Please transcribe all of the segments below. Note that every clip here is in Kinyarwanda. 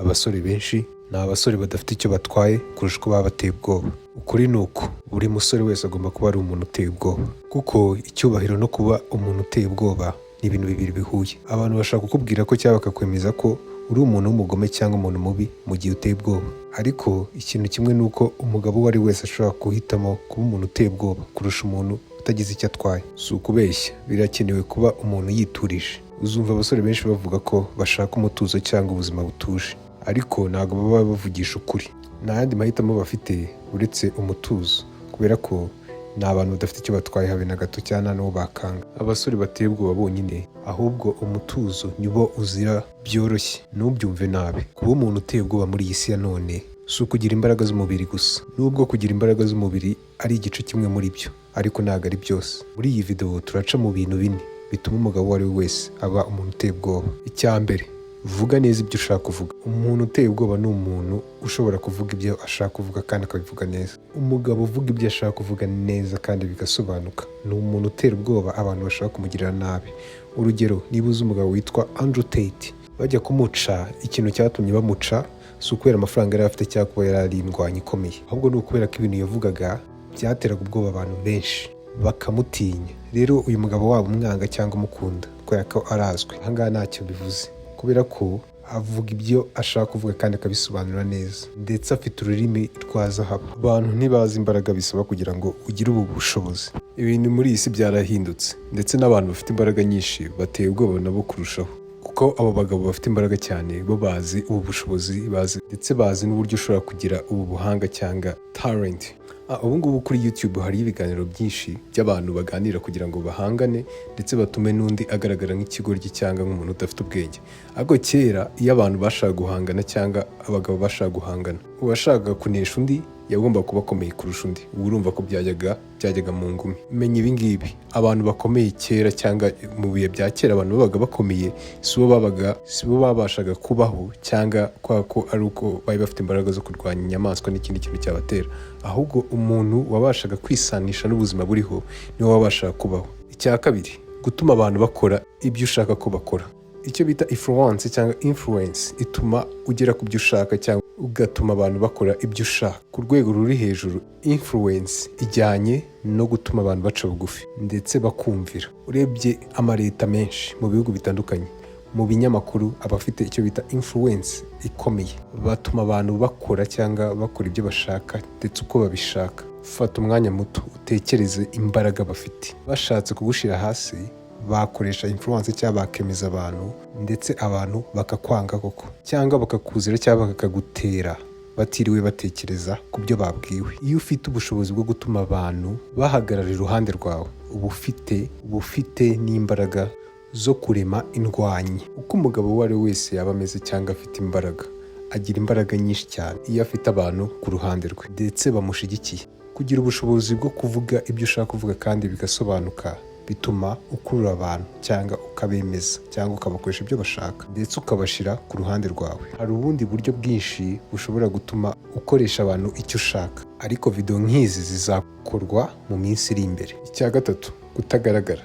abasore benshi ni abasore badafite icyo batwaye kurusha uko baba bateye ubwoba. Ukuri ni uko buri musore wese agomba kuba ari umuntu uteye ubwoba, kuko icyubahiro no kuba umuntu uteye ubwoba ni ibintu bibiri bihuye. Abantu bashaka kukubwira ko cyangwa bakakwemeza ko uri umuntu w'umugome cyangwa umuntu mubi mu gihe uteye ubwoba, ariko ikintu kimwe ni uko umugabo uwo ari wese ashobora guhitamo kuba umuntu uteye ubwoba kurusha umuntu utagize icyo atwaye. Si ukubeshya, birakenewe kuba umuntu yiturije. Uzumva abasore benshi bavuga ko bashaka umutuzo cyangwa ubuzima butuje, ariko ntabwo baba bavugisha ukuri. Nta yandi mahitamo bafite uretse umutuzo, kubera ko ni abantu badafite icyo batwaye habe na gato cyangwa nta n'uwo bakanga. Abasore bateye ubwoba bonyine, ahubwo umutuzo nibo uzira byoroshye. Ntubyumve nabi, kuba umuntu uteye ubwoba muri iyi si ya none si ukugira imbaraga z'umubiri gusa, nubwo kugira imbaraga z'umubiri ari igice kimwe muri byo, ariko ntabwo ari byose. Muri iyi video turaca mu bintu bine bituma umugabo uwo ari we wese aba umuntu uteye ubwoba. Icya mbere, vuga neza ibyo ushaka kuvuga. Umuntu uteye ubwoba ni umuntu ushobora kuvuga ibyo ashaka kuvuga kandi akabivuga neza. Umugabo uvuga ibyo ashaka kuvuga neza kandi bigasobanuka ni umuntu utera ubwoba abantu bashaka kumugirira nabi. Urugero, niba uzi umugabo witwa Andrew Tate, bajya kumuca, ikintu cyatumye bamuca si ukubera amafaranga yari afite cyangwa kuba yari ari indwanyi ikomeye, ahubwo ni ukubera ko ibintu yavugaga byateraga ubwoba abantu benshi bakamutinya. Rero uyu mugabo waba umwanga cyangwa umukunda kubera ko arazwi, aha ngaha ntacyo bivuze, kubera ko avuga ibyo ashaka kuvuga kandi akabisobanura neza, ndetse afite ururimi rwa zahabu. Abantu ntibazi imbaraga bisaba kugira ngo ugire ubu bushobozi. Ibintu muri iyi si byarahindutse, ndetse n'abantu bafite imbaraga nyinshi bateye ubwoba nabo kurushaho, kuko abo bagabo bafite imbaraga cyane bo bazi ubu bushobozi, ndetse bazi n'uburyo ushobora kugira ubu buhanga cyangwa talent. Ubu ngubu kuri YouTube hari ibiganiro byinshi by'abantu baganira kugira ngo bahangane ndetse batume n'undi agaragara nk'ikigoryi cyangwa nk'umuntu udafite ubwenge. Ariko kera iyo abantu bashaka guhangana cyangwa abagabo bashaka guhangana, uwashakaga kunesha undi yagomba kuba akomeye kurusha undi. Ubu urumva ko byajyaga mu ngumi. Menya ibi ngibi, abantu bakomeye kera cyangwa mu bihe bya kera abantu babaga bakomeye si bo babashaga kubaho cyangwa ko ari uko bari bafite imbaraga zo kurwanya inyamaswa n'ikindi kintu cyabatera, ahubwo umuntu wabashaga kwisanisha n'ubuzima buriho niwe wabashaga kubaho. Icya kabiri, gutuma abantu bakora ibyo ushaka ko bakora. Icyo bita influence ituma ugera ku byo ushaka cyangwa ugatuma abantu bakora ibyo ushaka ku rwego ruri hejuru. Influence ijyanye no gutuma abantu baca bugufi ndetse bakumvira. Urebye amaleta menshi mu bihugu bitandukanye, mu binyamakuru, abafite icyo bita influence ikomeye batuma abantu bakora cyangwa bakora ibyo bashaka ndetse uko babishaka. Fata umwanya muto utekereze imbaraga bafite. Bashatse kugushyira hasi bakoresha influence cyangwa bakemeza abantu, ndetse abantu bakakwanga koko cyangwa bakakuzira cyangwa bakakagutera batiriwe batekereza ku byo babwiwe. Iyo ufite ubushobozi bwo gutuma abantu bahagarara iruhande rwawe, uba ufite n'imbaraga zo kurema indwanyi. Uko umugabo uwo ari we wese yaba ameze cyangwa afite imbaraga, agira imbaraga nyinshi cyane iyo afite abantu ku ruhande rwe ndetse bamushyigikiye. Kugira ubushobozi bwo kuvuga ibyo ushaka kuvuga kandi bigasobanuka bituma ukurura abantu cyangwa ukabemeza cyangwa ukabakoresha ibyo bashaka ndetse ukabashyira ku ruhande rwawe. Hari ubundi buryo bwinshi bushobora gutuma ukoresha abantu icyo ushaka, ariko video nk'izi zizakorwa mu minsi iri imbere. Icya gatatu, kutagaragara.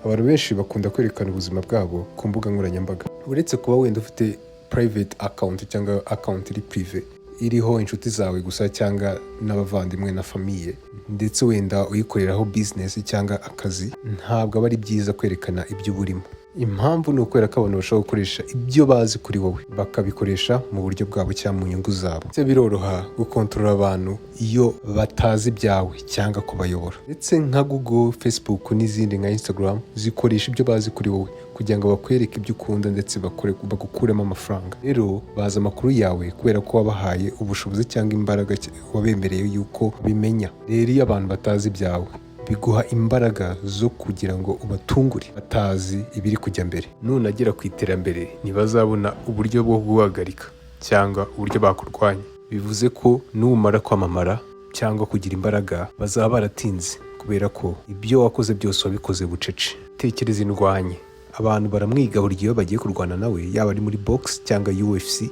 Abantu benshi bakunda kwerekana ubuzima bwabo ku mbuga nkoranyambaga. Uretse kuba wenda ufite private account cyangwa account iri prive iriho inshuti zawe gusa cyangwa n'abavandimwe na famiye, ndetse wenda uyikoreraho business cyangwa akazi, ntabwo aba ari byiza kwerekana ibyo burimo. Impamvu ni ukubera ko abantu bashobora gukoresha ibyo bazi kuri wowe bakabikoresha mu buryo bwabo cyangwa mu nyungu zabo. Ndetse biroroha gukontorora abantu iyo batazi ibyawe cyangwa kubayobora. Ndetse nka Google, Facebook n'izindi nka Instagram zikoresha ibyo bazi kuri wowe kugira ngo bakwereke ibyo ukunda ndetse bagukuremo amafaranga. Rero bazi amakuru yawe kubera ko wabahaye ubushobozi cyangwa imbaraga wabemereye yuko bimenya. Rero iyo abantu batazi ibyawe biguha imbaraga zo kugira ngo ubatungure, batazi ibiri kujya mbere. Nunagera ku iterambere ntibazabona uburyo bwo guhagarika cyangwa uburyo bakurwanya. Bivuze ko numara kwamamara cyangwa kugira imbaraga bazaba baratinze, kubera ko ibyo wakoze byose wabikoze bucece. Tekereza indwanye. Abantu baramwiga buri gihe bagiye kurwana nawe, yaba ari muri box cyangwa UFC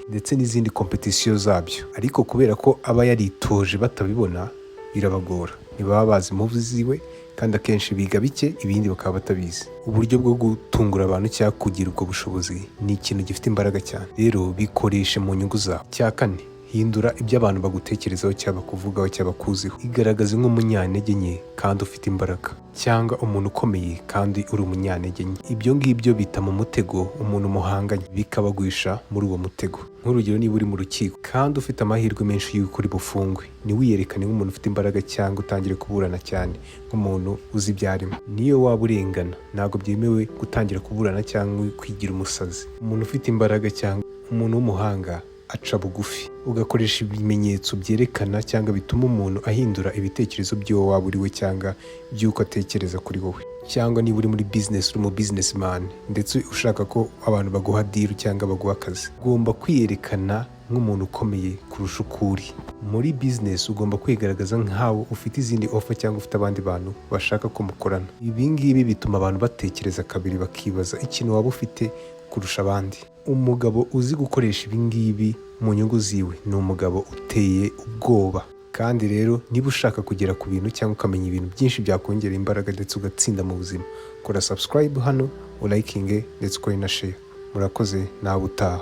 ndetse n'izindi competition zabyo, ariko kubera ko aba yaritoje batabibona birabagora. Ntibaba bazi impuvu ziwe kandi akenshi biga bike ibindi bakaba batabizi. Uburyo bwo gutungura abantu cyangwa kugira ubwo bushobozi ni ikintu gifite imbaraga cyane, rero bikoreshe mu nyungu zawe. Cya kane, hindura ibyo abantu bagutekerezaho cyangwa bakuvugaho cyangwa bakuziho. Igaragaze nk'umunyantege nke kandi ufite imbaraga, cyangwa umuntu ukomeye kandi uri umunyantege nke. Ibyo ngibyo bita mu mutego umuntu muhanganye, bikabagwisha muri uwo mutego. Nk'urugero, niba uri mu rukiko kandi ufite amahirwe menshi y'uko uri bufungwe, ntiwiyerekane nk'umuntu ufite imbaraga cyangwa utangire kuburana cyane nk'umuntu uzi ibyo arimo. Niyo waba urengana, ntabwo byemewe gutangira kuburana cyangwa kwigira umusazi. Umuntu ufite imbaraga cyangwa umuntu w'umuhanga aca bugufi, ugakoresha ibimenyetso byerekana cyangwa bituma umuntu ahindura ibitekerezo by'uwo waba uri we cyangwa by'uko atekereza kuri wowe. Cyangwa niba uri muri business, uri mu businessman ndetse ushaka ko abantu baguha deal cyangwa baguha akazi, ugomba kwiyerekana nk'umuntu ukomeye kurusha uko uri. Muri business ugomba kwigaragaza nk'aho ufite izindi offer cyangwa ufite abandi bantu bashaka ko mukorana. Ibi ngibi bituma abantu batekereza kabiri, bakibaza ikintu waba ufite kurusha abandi. Umugabo uzi gukoresha ibi ngibi mu nyungu ziwe ni umugabo uteye ubwoba. Kandi rero niba ushaka kugera ku bintu cyangwa ukamenya ibintu byinshi byakongera imbaraga ndetse ugatsinda mu buzima, kora subscribe hano, ulayikinge ndetse ukore na share. Murakoze, nawe utaha.